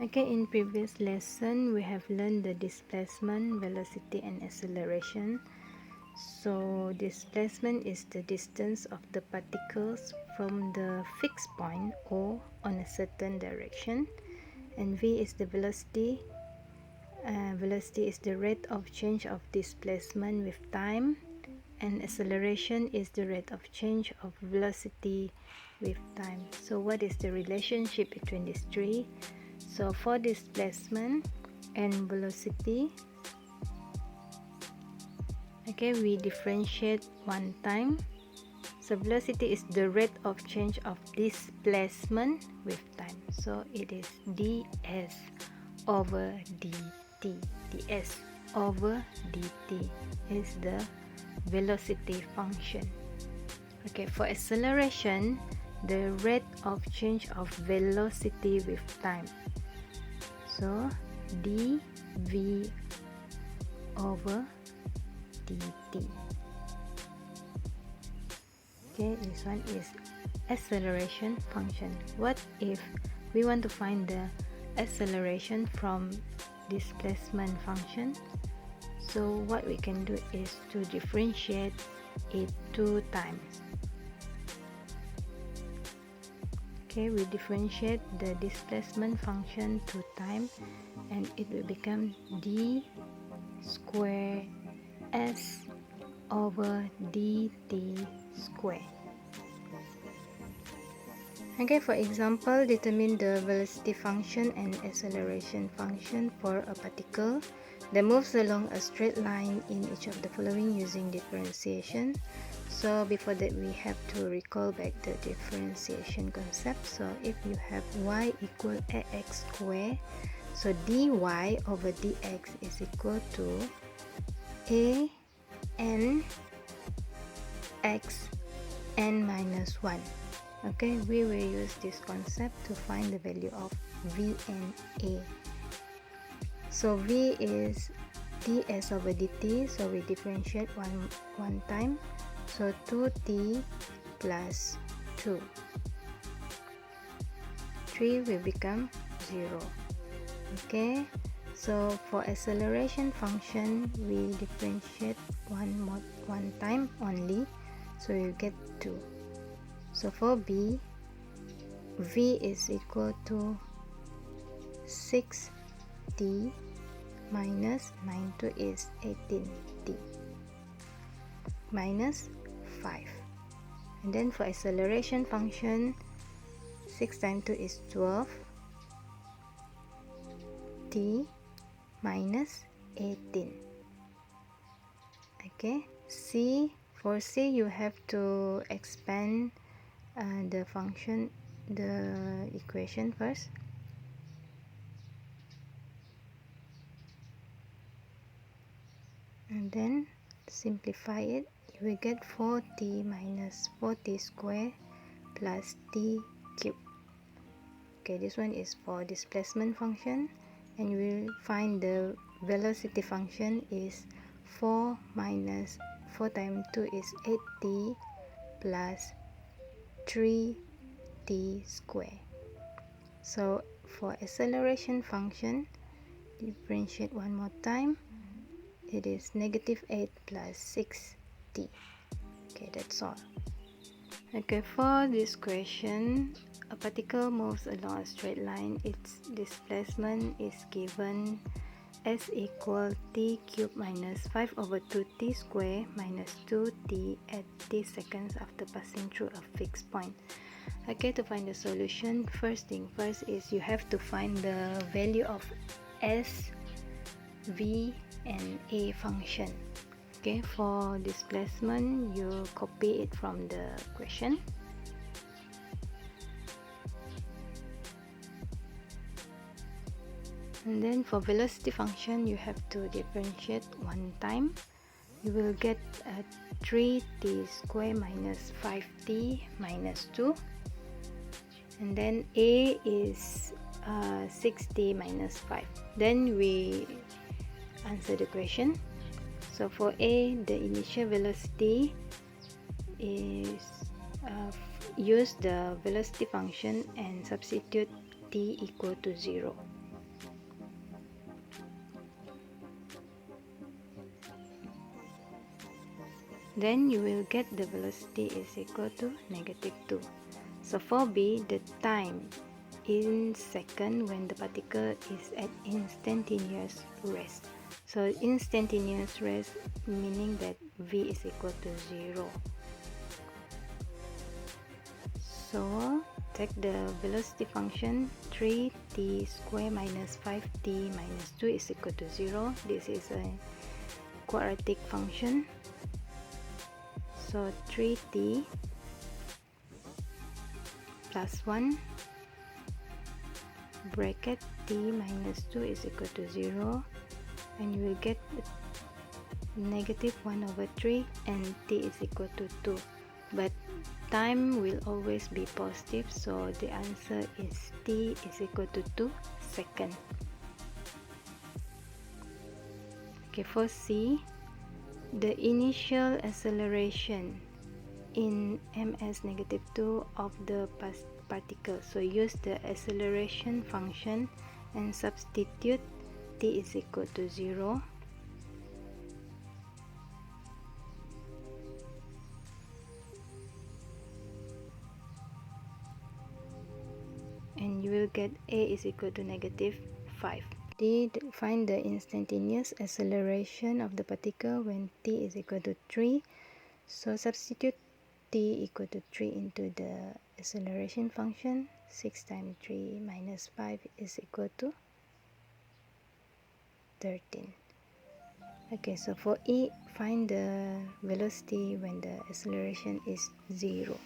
Okay, in previous lesson we have learned the displacement, velocity and acceleration. So displacement is the distance of the particles from the fixed point O on a certain direction, and V is the velocity. Velocity is the rate of change of displacement with time, and acceleration is the rate of change of velocity with time. So what is the relationship between these three? So for displacement and velocity, okay, we differentiate one time. So velocity is the rate of change of displacement with time. So it is ds over dt. ds over dt is the velocity function. Okay, for acceleration, the rate of change of velocity with time. So dv over dt. Okay, this one is acceleration function. What if we want to find the acceleration from displacement function? So what we can do is to differentiate it 2 times. Okay, we differentiate the displacement function 2 times, and it will become d square s over dt square. Okay, for example, determine the velocity function and acceleration function for a particle that moves along a straight line in each of the following using differentiation. So before that, we have to recall back the differentiation concept. So if you have y equal ax square, so dy over dx is equal to a n x n minus 1. Okay, we will use this concept to find the value of v and a. So v is ds over dt, so we differentiate one time. So 2t plus 2. 3 will become 0. Okay, so for acceleration function, we differentiate one time only, so you get 2. So for b, v is equal to 6t minus 9 2 is 18t minus 5. And then for acceleration function, 6 times 2 is 12 t minus 18. Okay, for c you have to expand the function, the equation first. And then simplify it, you will get 4t minus 4t square plus t cube. Okay, this one is for displacement function, and you will find the velocity function is 4 minus 4 times 2 is 8t plus 3t square. So for acceleration function, differentiate one more time. It is negative 8 plus 6t. Okay, that's all. Okay, for this question, a particle moves along a straight line. Its displacement is given s equal t cube minus 5 over 2t square minus 2t at t seconds after passing through a fixed point. Okay, to find the solution, first thing first is you have to find the value of s, v and a function. Okay, for displacement, you copy it from the question. And then for velocity function, you have to differentiate one time. You will get 3t square minus 5t minus 2. And then a is 6t minus 5. Then we answer the question. So for a, the initial velocity is use the velocity function and substitute t equal to 0. then you will get the velocity is equal to -2. So for B, the time in second when the particle is at instantaneous rest. So instantaneous rest meaning that V is equal to 0. So take the velocity function 3t squared minus 5t minus 2 is equal to 0. This is a quadratic function. So 3t plus 1 bracket t minus 2 is equal to 0, and you will get -1/3 and t is equal to 2. But time will always be positive, so the answer is t is equal to 2 seconds. Okay, for C, the initial acceleration in ms-2 of the particle. So use the acceleration function and substitute t is equal to 0. And you will get a is equal to -5. D, find the instantaneous acceleration of the particle when t is equal to 3. So substitute t equal to 3 into the acceleration function. 6 times 3 minus 5 is equal to 13. Okay, so for E, find the velocity when the acceleration is 0.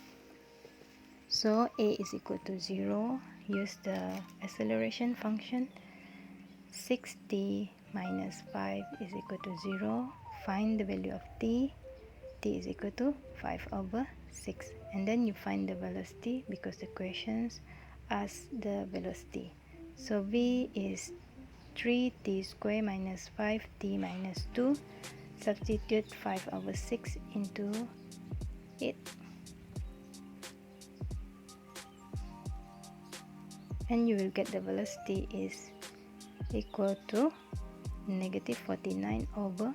So a is equal to 0. Use the acceleration function. 6t minus 5 is equal to 0. Find the value of t. T is equal to 5/6. And then you find the velocity because the questions ask the velocity. So V is 3t squared minus 5t minus 2. Substitute 5/6 into it. And you will get the velocity is equal to -49/12.